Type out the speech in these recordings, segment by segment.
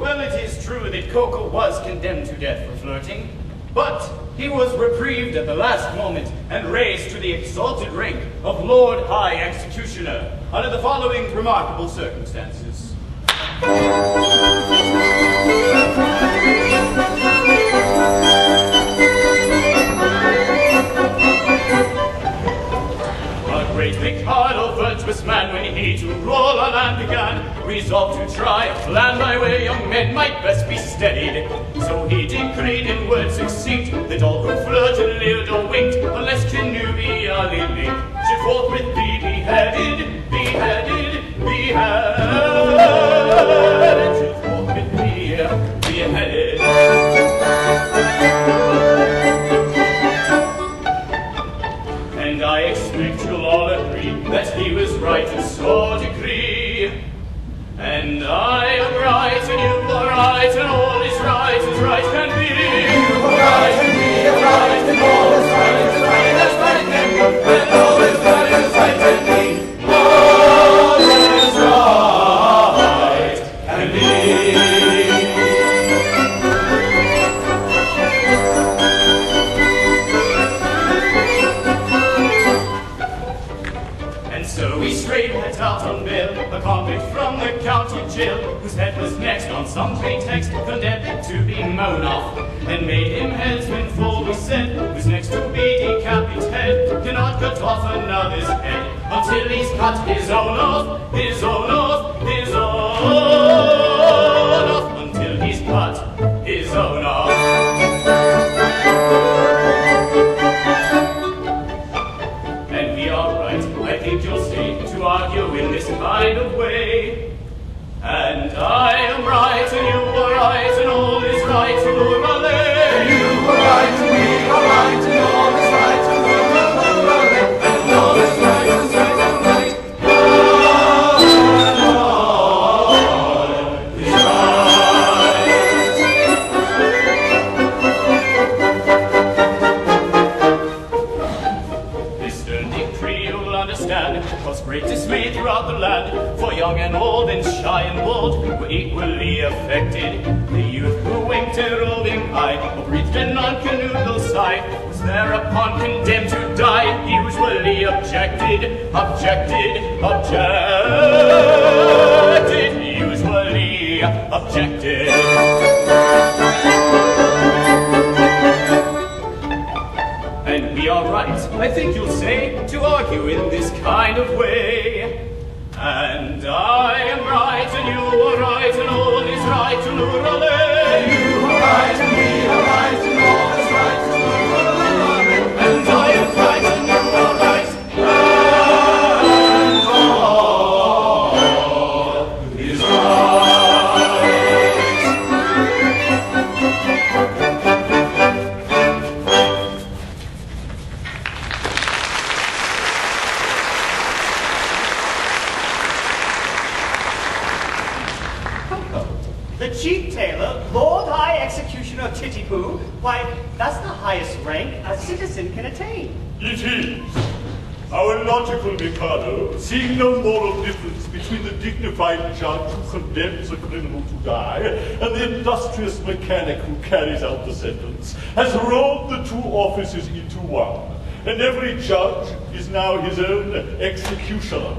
Well, it is true that Coco was condemned to death for flirting, but he was reprieved at the last moment and raised to the exalted rank of Lord High Executioner under the following remarkable circumstances. A great Mikado, virtuous man, when he to rule our land began, resolved to try a plan by where young men might best be steadied. So he decreed in words succinct that all who flirted, leered, or winked, unless connubially linked, should forthwith be beheaded, beheaded, beheaded, should forthwith be beheaded. And I expect you'll all agree that he was right in so decree. And I am right, and you are right, and all is right as right can be. You are right, and we are right, and all is right as right can be. And all is right as right can be. All is right can be. We straight went out on bail, a convict from the county jail, whose head was next on some pretext condemned to be mown off, and made him headsman full, we said, who's next to be decapitated, cannot cut off another's head until he's cut his own off, his own off, his own off, until he's cut his own off. And we are right, I think you'll see, to argue in this kind of way. And I am right, and you are right, and all is right, and hooray. You are right, and we are right, and all is right, and hooray. And all is right, and right, and right. All is right. This stern decree you'll understand caused great dismay throughout the land, for young and old and shy and bold were equally affected. The youth who winked a roving eye, or breathed a non-connubial sigh, was thereupon condemned to die. Usually objected, objected, objected, usually objected. And we are right, I think you'll say, to argue in this kind of way. And I am right, and you are right, and all is right, and hooray. You are right, and we are right, and all is right, and hooray. And I am right, and you are right, and all is right. The chief tailor, Lord High Executioner of Titty-Poo, why, that's the highest rank a citizen can attain. It is. Our logical Mikado, seeing no moral difference between the dignified judge who condemns a criminal to die and the industrious mechanic who carries out the sentence, has rolled the two offices into one, and every judge is now his own executioner.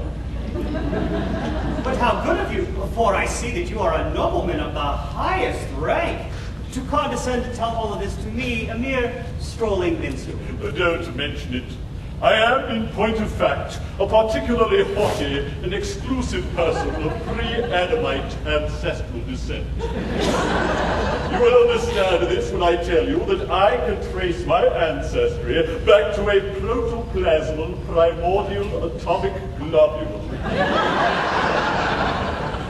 But how good of you, for I see that you are a nobleman of the highest rank, to condescend to tell all of this to me, a mere strolling minstrel. Don't mention it. I am, in point of fact, a particularly haughty and exclusive person of pre-Adamite ancestral descent. You will understand this when I tell you that I can trace my ancestry back to a protoplasmal primordial atomic globule.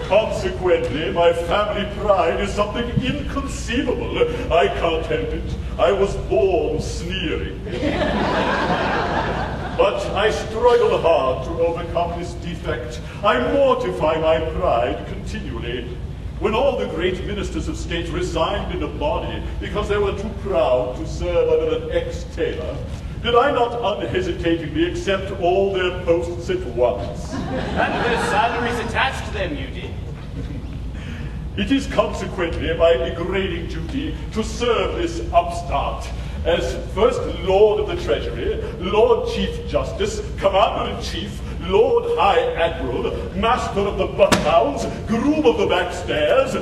Consequently, my family pride is something inconceivable. I can't help it. I was born sneering. But I struggle hard to overcome this defect. I mortify my pride continually. When all the great ministers of state resigned in a body because they were too proud to serve under an ex-tailor, did I not unhesitatingly accept all their posts at once? And their salaries attached to them, you did. It is consequently my degrading duty to serve this upstart as First Lord of the Treasury, Lord Chief Justice, Commander-in-Chief, Lord High Admiral, Master of the Buckhounds, Groom of the Backstairs,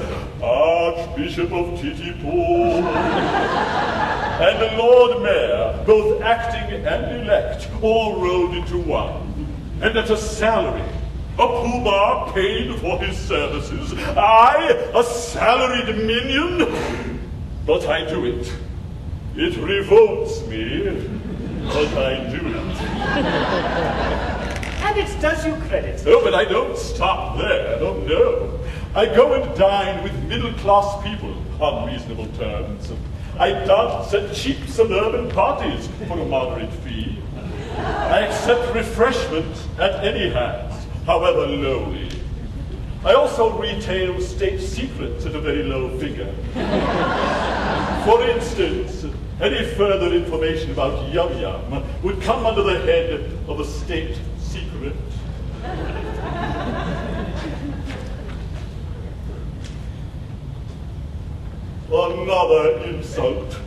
Archbishop of Titipu, and Lord Mayor, both acting and elect, all rolled into one, and at a salary. A poobah paid for his services. I, a salaried minion? But I do it. It revolts me, but I do it. And it does you credit. Oh, but I don't stop there. Oh, no. I go and dine with middle-class people on reasonable terms. I dance at cheap suburban parties for a moderate fee. I accept refreshment at any hands, however lowly. I also retail state secrets at a very low figure. For instance, any further information about Yum Yum would come under the head of a state secret. Another insult.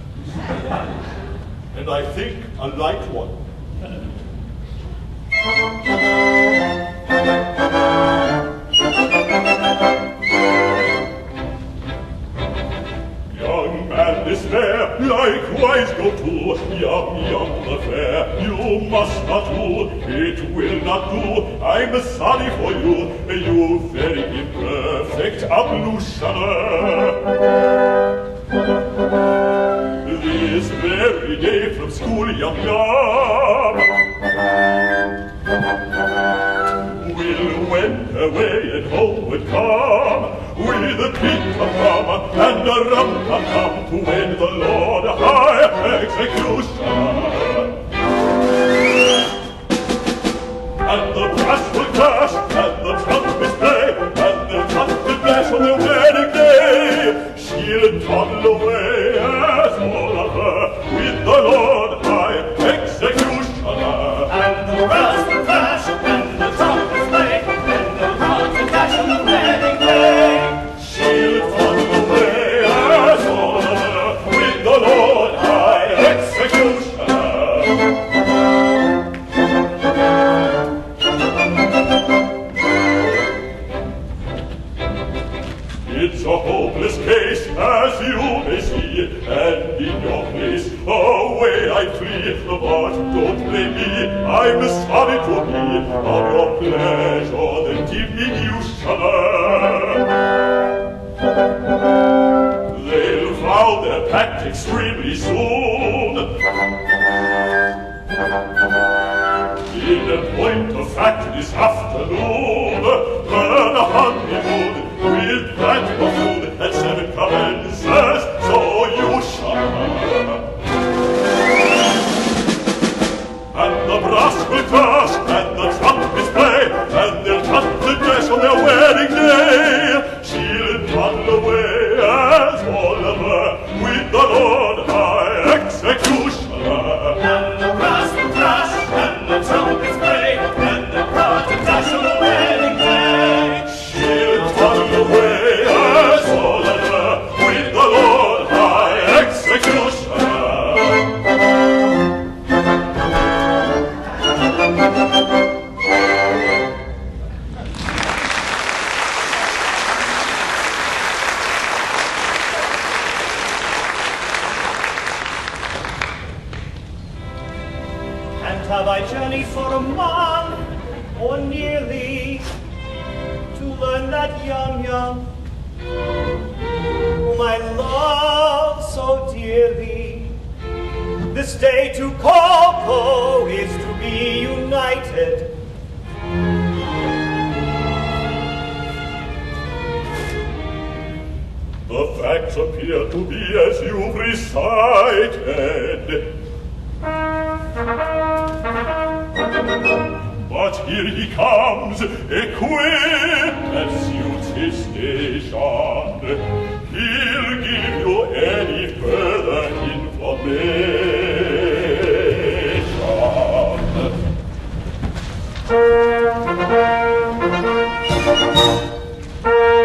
And I think a light one. Young man despair, likewise go to Yum Yum the fair. You must not do, it will not do. I'm sorry for you, you very imperfect ablutioner. This very day from school, Yum Yum will wend away and home would come with a ping-pong and a rum-pum-pum to wed the Lord High Executioner. And the brass will clash, and the trumpets play, and the trumpet flash on their wedding day. She'll toddle away as all of her with the Lord High Executioner. And the brass will clash, and the trumpets play, and the trumpet flash on the wedding day. She'll toddle away as all of her with the Lord High Executioner. It's a hopeless case, as you may see, and in your place away I flee. But don't blame me, I'm sorry to be of your pleasure, the diminutioner. They'll vow their pact extremely soon. In a point of fact this afternoon, burn a honeymoon with that buffoon at 7 commences, so you shall. And the brass will clash, and the trumpets play, and they'll cut the dress on their wedding day. She'll toddle away as Oliver with the Lord High Executioner. And the brass will clash, and the trumpets play, and the trumpet flash on the wedding day. She'll toddle away as Oliver with the Lord High Executioner. And have I journeyed for a month, or nearly, to learn that Yum Yum, whom I love so dearly, this day to Coco is to be united. The facts appear to be as you've recited. But here he comes, equipped as suits his station. He